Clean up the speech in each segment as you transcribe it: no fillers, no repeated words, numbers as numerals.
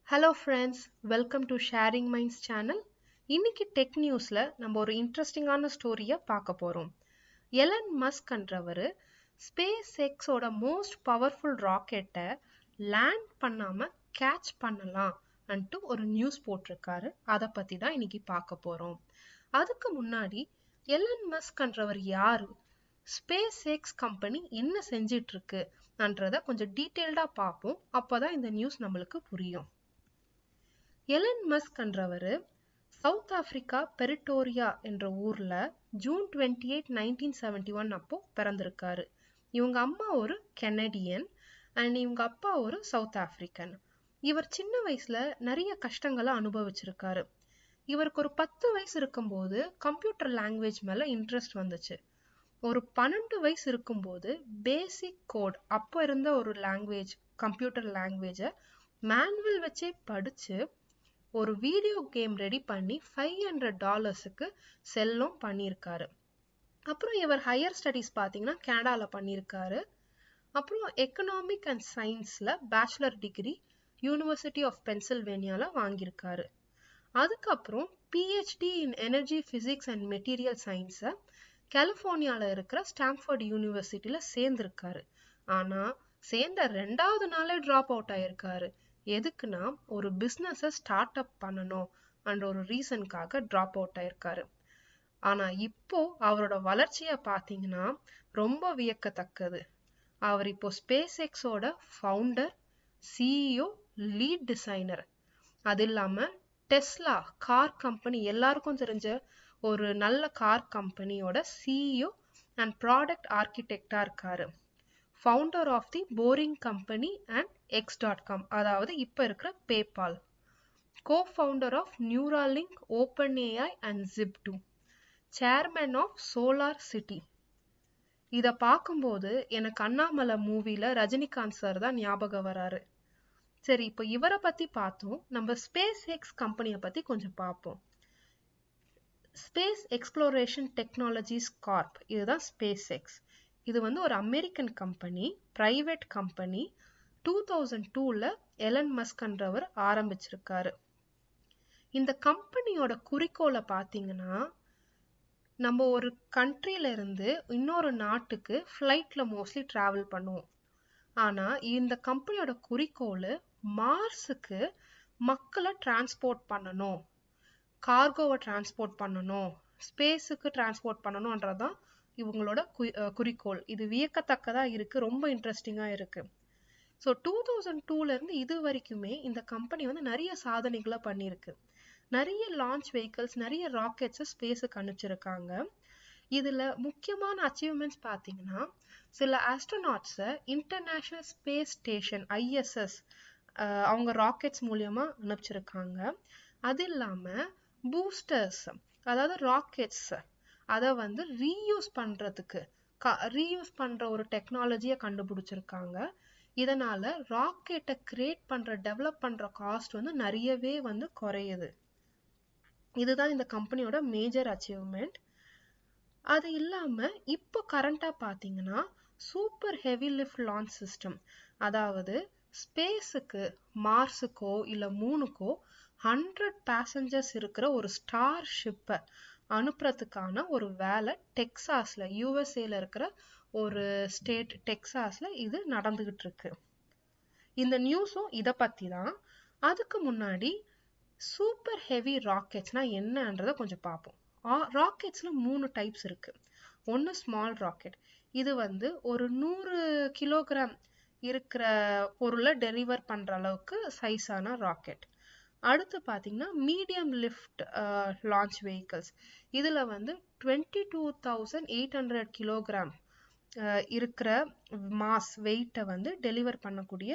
Hello friends, welcome to Sharing Minds channel. இன்னைக்கு tech நியூஸ்ல நம்ம ஒரு இன்ட்ரெஸ்டிங்கான ஸ்டோரியை பார்க்க போறோம். எலன் மஸ்க்ன்றவரு ஸ்பேஸ் எக்ஸோட மோஸ்ட் பவர்ஃபுல் ராக்கெட்டை லேண்ட் பண்ணாம கேட்ச் பண்ணலாம் அன்ட்டு ஒரு நியூஸ் போட்டிருக்காரு. அதை பத்தி தான் இன்னைக்கு பார்க்க போறோம். அதுக்கு முன்னாடி எலன் மஸ்க்ன்றவர் யாரு, ஸ்பேஸ் எக்ஸ் கம்பெனி என்ன செஞ்சிட்டு இருக்குன்றத கொஞ்சம் டீட்டெயில்டா பார்ப்போம். அப்பதான் இந்த நியூஸ் நம்மளுக்கு புரியும். எலன் மஸ்க்ன்றவரு சவுத் ஆப்பிரிக்கா பெரிட்டோரியா என்ற ஊர்ல ஜூன் 28, 1971 அப்போ பிறந்திருக்காரு. இவங்க அம்மா ஒரு கெனடியன் அண்ட் இவங்க அப்பா ஒரு சவுத் ஆப்பிரிக்கன். இவர் சின்ன வயசுல நிறைய கஷ்டங்களை அனுபவிச்சிருக்காரு. இவருக்கு ஒரு 10 வயசு இருக்கும்போது கம்ப்யூட்டர் லாங்குவேஜ் மேல இன்ட்ரெஸ்ட் வந்துச்சு. ஒரு 12 வயசு இருக்கும்போது பேசிக் கோட் அப்போ இருந்த ஒரு லாங்குவேஜ், கம்ப்யூட்டர் லாங்குவேஜை மேனுவல் வச்சே படிச்சு ஒரு வீடியோ கேம் ரெடி பண்ணி $500க்கு செல்லும் பண்ணியிருக்காரு. அப்புறம் இவர் ஹையர் ஸ்டடீஸ் பார்த்தீங்கன்னா கனடால பண்ணியிருக்காரு. அப்புறம் எக்கனாமிக் அண்ட் சயின்ஸ்ல பேச்சுலர் டிகிரி யூனிவர்சிட்டி ஆஃப் பென்சில்வேனியால வாங்கியிருக்காரு. அதுக்கப்புறம் PhD in energy physics and material சயின்ஸை கலிஃபோர்னியால இருக்கிற ஸ்டான்ஃபோர்ட் யூனிவர்சிட்டியில சேர்ந்திருக்காரு. ஆனா சேர்ந்த 2வது நாளே டிராப் அவுட் ஆயிருக்காரு. எதுக்குன்னா ஒரு பிஸ்னஸை ஸ்டார்ட் அப் பண்ணணும் என்ற ஒரு ரீசனுக்காக டிராப் அவுட் ஆயிருக்காரு. ஆனா இப்போ அவரோட வளர்ச்சியை பார்த்தீங்கன்னா ரொம்ப வியக்கத்தக்கது. அவர் இப்போ ஸ்பேஸ் எக்ஸோட ஃபவுண்டர், சிஇஓ, லீட் டிசைனர். அது இல்லாம டெஸ்லா கார் கம்பெனி, எல்லாருக்கும் தெரிஞ்ச ஒரு நல்ல கார் கம்பெனியோட சிஇஓ அண்ட் ப்ராடக்ட் ஆர்கிடெக்டா இருக்காரு. Founder of the boring company and x.com, அதாவது இப்ப இருக்கிற PayPal. Co-founder of Neuralink, OpenAI and ஜிப்2. Chairman of solar city. இத பார்க்கும்போது எனக்கு அண்ணாமலை மூவில ரஜினிகாந்த் சார் தான் ஞாபகம் வராரு. சரி, இப்போ இவரை பத்தி பார்த்தோம். நம்ம ஸ்பேஸ் எக்ஸ் கம்பெனியை பத்தி கொஞ்சம் பார்ப்போம். ஸ்பேஸ் எக்ஸ்ப்ளோரேஷன் டெக்னாலஜிஸ் கார்ப், இதுதான் ஸ்பேஸ் எக்ஸ். இது வந்து ஒரு அமெரிக்கன் கம்பெனி, பிரைவேட் கம்பெனி. 2002ல எலன் மஸ்க்ன்றவர் ஆரம்பிச்சிருக்காரு. இந்த கம்பெனியோட குறிக்கோளை பார்த்தீங்கன்னா, நம்ம ஒரு கண்ட்ரில இருந்து இன்னொரு நாட்டுக்கு ஃப்ளைட்ல மோஸ்ட்லி டிராவல் பண்ணுவோம். ஆனா இந்த கம்பெனியோட குறிக்கோள் மார்ஸுக்கு மக்களை டிரான்ஸ்போர்ட் பண்ணணும், கார்கோவை டிரான்ஸ்போர்ட் பண்ணணும், ஸ்பேஸுக்கு டிரான்ஸ்போர்ட் பண்ணணும்ன்றதான் இவங்களோட குறிக்கோள். இது வியக்கத்தக்கதா இருக்கு, ரொம்ப இன்ட்ரெஸ்டிங்கா இருக்கு. ஸோ 2002ல இருந்து இது வரைக்குமே இந்த கம்பெனி வந்து நிறைய சாதனைகளை பண்ணியிருக்கு. நிறைய லான்ச் வெஹிக்கிள்ஸ், நிறைய ராக்கெட்ஸை ஸ்பேஸுக்கு அனுப்பிச்சிருக்காங்க. இதுல முக்கியமான அச்சீவ்மெண்ட்ஸ் பார்த்தீங்கன்னா, சில ஆஸ்ட்ரோநாட்ஸை இன்டர்நேஷனல் ஸ்பேஸ் ஸ்டேஷன் ISS அவங்க ராக்கெட்ஸ் மூலியமா அனுப்பிச்சிருக்காங்க. அது இல்லாம பூஸ்டர்ஸ், அதாவது ராக்கெட்ஸ் அதை வந்து ரீயூஸ் பண்ற ஒரு டெக்னாலஜியை கண்டுபிடிச்சிருக்காங்க. இதனால ராக்கெட்டை கிரியேட் பண்ற, டெவலப் பண்ற காஸ்ட் வந்து நிறையவே வந்து குறையுது. இதுதான் இந்த கம்பெனியோட மேஜர் அச்சீவ்மெண்ட். அது இல்லாம இப்போ கரண்டா பாத்தீங்கன்னா super heavy lift launch system, அதாவது ஸ்பேஸுக்கு, மார்ஸுக்கோ இல்ல மூணுக்கோ 100 பேசஞ்சர்ஸ் இருக்கிற ஒரு ஸ்டார் ஷிப்பை அனுப்புறதுக்கான ஒரு வேலை டெக்சாஸ்ல, யூஎஸ்ஏல இருக்கிற ஒரு ஸ்டேட் டெக்சாஸ்ல இது நடந்துகிட்டு இருக்கு. இந்த நியூஸும் இத பத்தி தான். அதுக்கு முன்னாடி சூப்பர் ஹெவி ராக்கெட்ஸ்னா என்னன்றத கொஞ்சம் பார்ப்போம். ராக்கெட்ஸ்ல 3 டைப்ஸ் இருக்கு. ஒன்னு ஸ்மால் ராக்கெட், இது வந்து ஒரு 100 கிலோகிராம் இருக்கிற பொருளை டெலிவர் பண்ற அளவுக்கு சைஸான ராக்கெட். அடுத்து பார்த்தீங்கன்னா மீடியம் லிஃப்ட் லான்ச் வெஹிக்கிள்ஸ். இதில் வந்து 22,800 கிலோகிராம் இருக்கிற மாஸ் வெயிட்டை வந்து டெலிவர் பண்ணக்கூடிய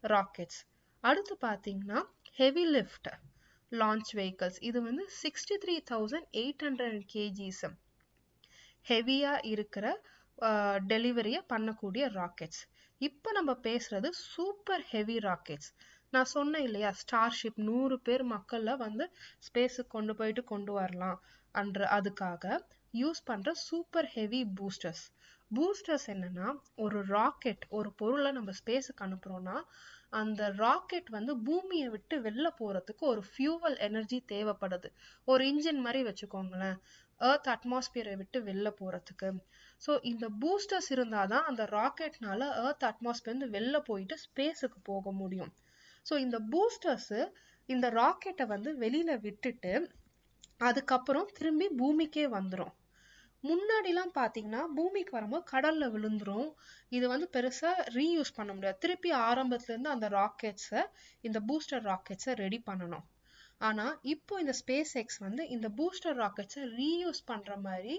ராக்கெட்ஸ். அடுத்து பார்த்தீங்கன்னா ஹெவி லிஃப்ட் லான்ச் வெஹிக்கிள்ஸ். இது வந்து 63,800 kgs ஹெவியா இருக்கிற டெலிவரியை பண்ணக்கூடிய ராக்கெட்ஸ். இப்போ நம்ம பேசுறது சூப்பர் ஹெவி ராக்கெட்ஸ். நான் சொன்னேன் இல்லையா, ஸ்டார்ஷிப் 100 பேர் மக்கள்ல வந்து ஸ்பேஸுக்கு கொண்டு வரலாம் அதுக்காக யூஸ் பண்ற சூப்பர் ஹெவி பூஸ்டர்ஸ். பூஸ்டர்ஸ் என்னன்னா, ஒரு ராக்கெட், ஒரு பொருளை நம்ம ஸ்பேஸுக்கு அனுப்புறோம்னா அந்த ராக்கெட் வந்து பூமியை விட்டு வெளில போறதுக்கு ஒரு ஃபியூவல் எனர்ஜி தேவைப்படுது. ஒரு இன்ஜின் மாதிரி வச்சுக்கோங்களேன், எர்த் அட்மாஸ்பியரை விட்டு வெளில போறதுக்கு. ஸோ இந்த பூஸ்டர்ஸ் இருந்தாதான் அந்த ராக்கெட்னால எர்த் அட்மாஸ்பியர் இருந்து வெளில போயிட்டு ஸ்பேஸுக்கு போக முடியும். ஸோ இந்த பூஸ்டர்ஸ் இந்த ராக்கெட்டை வந்து வெளியில விட்டுட்டு அதுக்கப்புறம் திரும்பி பூமிக்கே வந்துடும். முன்னாடிலாம் பாத்தீங்கன்னா பூமிக்கு வரும்போது கடல்ல விழுந்துரும். இது வந்து பெருசா ரீயூஸ் பண்ண முடியாது. திருப்பி ஆரம்பத்துல இருந்து அந்த ராக்கெட்ஸை, இந்த பூஸ்டர் ராக்கெட்ஸை ரெடி பண்ணணும். ஆனா இப்போ இந்த ஸ்பேஸ் எக்ஸ் வந்து இந்த பூஸ்டர் ராக்கெட்ஸை ரீயூஸ் பண்ற மாதிரி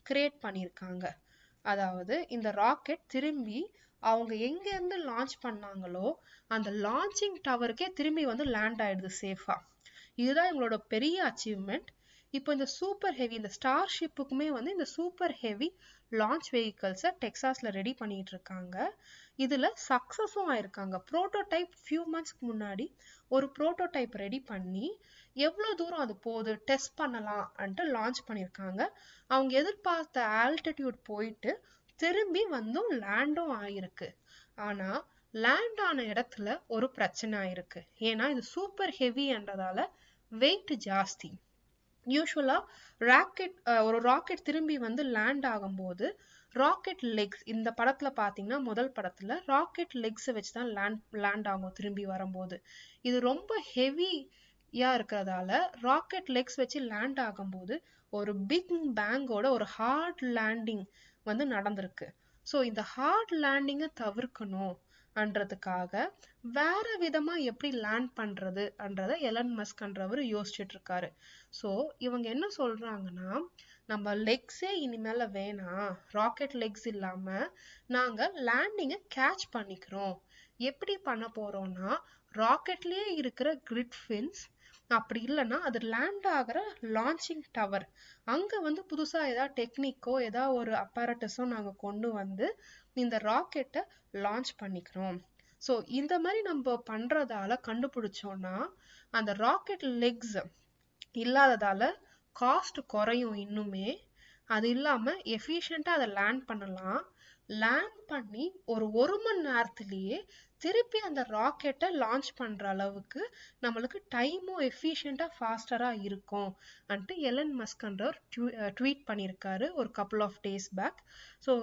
கிரியேட் பண்ணியிருக்காங்க. அதாவது இந்த ராக்கெட் திரும்பி அவங்க எங்க இருந்து லான்ச் பண்ணாங்களோ அந்த லான்ச்சிங் டவருக்கே திரும்பி வந்து லேண்ட் ஆயிடுது சேஃபா. இதுதான் இவங்களோட பெரிய அச்சீவ்மெண்ட். இப்போ இந்த சூப்பர் ஹெவி, இந்த ஸ்டார் ஷிப்புக்குமே வந்து இந்த சூப்பர் ஹெவி லான்ச் வெஹிக்கல்ஸை டெக்சாஸ்ல ரெடி பண்ணிட்டு இருக்காங்க. இதுல சக்சஸும் ஆயிருக்காங்க. ப்ரோட்டோடைப் ஃபியூ மந்த்ஸ்க்கு முன்னாடி ஒரு ப்ரோட்டோடைப் ரெடி பண்ணி எவ்வளவு தூரம் அது போகுது டெஸ்ட் பண்ணலாம்ன்ட்டு லான்ச் பண்ணியிருக்காங்க. அவங்க எதிர்பார்த்த ஆல்டிடியூட் போயிட்டு திரும்பி வந்தும் லேண்டும் ஆயிருக்கு. ஆனா லேண்ட் ஆன இடத்துல ஒரு பிரச்சனை ஆயிருக்கு. ஏன்னா இது சூப்பர் ஹெவின்றதால வெயிட் ஜாஸ்தி. யூஸ்வலா ஒரு ராக்கெட் திரும்பி வந்து லேண்ட் ஆகும்போது ராக்கெட் லெக்ஸ், இந்த படத்துல பாத்தீங்கன்னா முதல் படத்துல ராக்கெட் லெக்ஸை வச்சுதான் லேண்ட் ஆகும் திரும்பி வரும்போது. இது ரொம்ப ஹெவியா இருக்கிறதால ராக்கெட் லெக்ஸ் வச்சு லேண்ட் ஆகும்போது ஒரு பிக் பேங்கோட ஒரு ஹார்ட் லேண்டிங் வந்து நடந்திருக்கு. ஸோ இந்த ஹார்ட் லேண்டிங்கை தவிர்க்கணும்ன்றதுக்காக வேற விதமா எப்படி லேண்ட் பண்றதுன்றத எலன் மஸ்க்ன்றவர் யோசிச்சுட்டு இருக்காரு. ஸோ இவங்க என்ன சொல்றாங்கன்னா, நம்ம லெக்ஸே இனிமேல வேணாம், ராக்கெட் லெக்ஸ் இல்லாம நாங்க லேண்டிங்கை கேட்ச் பண்ணிக்கிறோம். எப்படி பண்ண போறோம்னா, ராக்கெட்லயே இருக்கிற கிரிட் ஃபின்ஸ், அப்படி இல்லைன்னா அது லேண்ட் ஆகிற லான்ச்சிங் டவர், அங்க வந்து புதுசா ஏதாவது டெக்னிக்கோ ஏதாவது ஒரு அப்பரட்டஸோ நாங்க கொண்டு வந்து இந்த ராக்கெட்டை லான்ச் பண்ணிக்கிறோம். ஸோ இந்த மாதிரி நம்ம பண்றதால கண்டுபிடிச்சோம்னா அந்த ராக்கெட் லெக்ஸ் இல்லாததால காஸ்ட் குறையும் இன்னுமே. அது இல்லாம எஃபிஷியண்டா அதை லேண்ட் பண்ணலாம். லேண்ட் பண்ணி ஒரு மணி நேரத்திலேயே திருப்பி அந்த ராக்கெட்டை லான்ச் பண்ற அளவுக்கு நம்மளுக்கு டைமும் எஃபிஷியண்டா ஃபாஸ்டரா இருக்கும் அன்ட்டு எலன் மஸ்க்ன்றவர் ட்வீட் பண்ணியிருக்காரு ஒரு couple of days back. So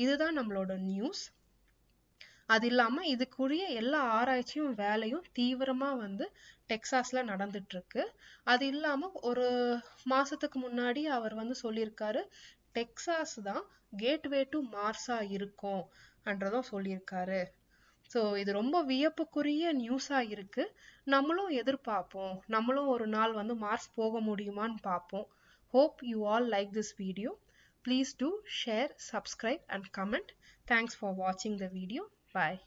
இதுதான் நம்மளோட நியூஸ். அது இல்லாம இதுக்குரிய எல்லா ஆராய்ச்சியும் வேலையும் தீவிரமா வந்து டெக்சாஸ்ல நடந்துட்டு இருக்கு. அது இல்லாம ஒரு மாசத்துக்கு முன்னாடி அவர் வந்து சொல்லியிருக்காரு, டெக்சாஸ் தான் கேட்வே டு மார்ஸா இருக்கும் என்றதும் சொல்லியிருக்காரு. ஸோ இது ரொம்ப வியப்புக்குரிய நியூஸா இருக்கு. நம்மளும் எதிர்பார்ப்போம், நம்மளும் ஒரு நாள் வந்து மார்ஸ் போக முடியுமான்னு பார்ப்போம். Hope you all like this video. Please do share, subscribe and comment. Thanks for watching the video. Bye.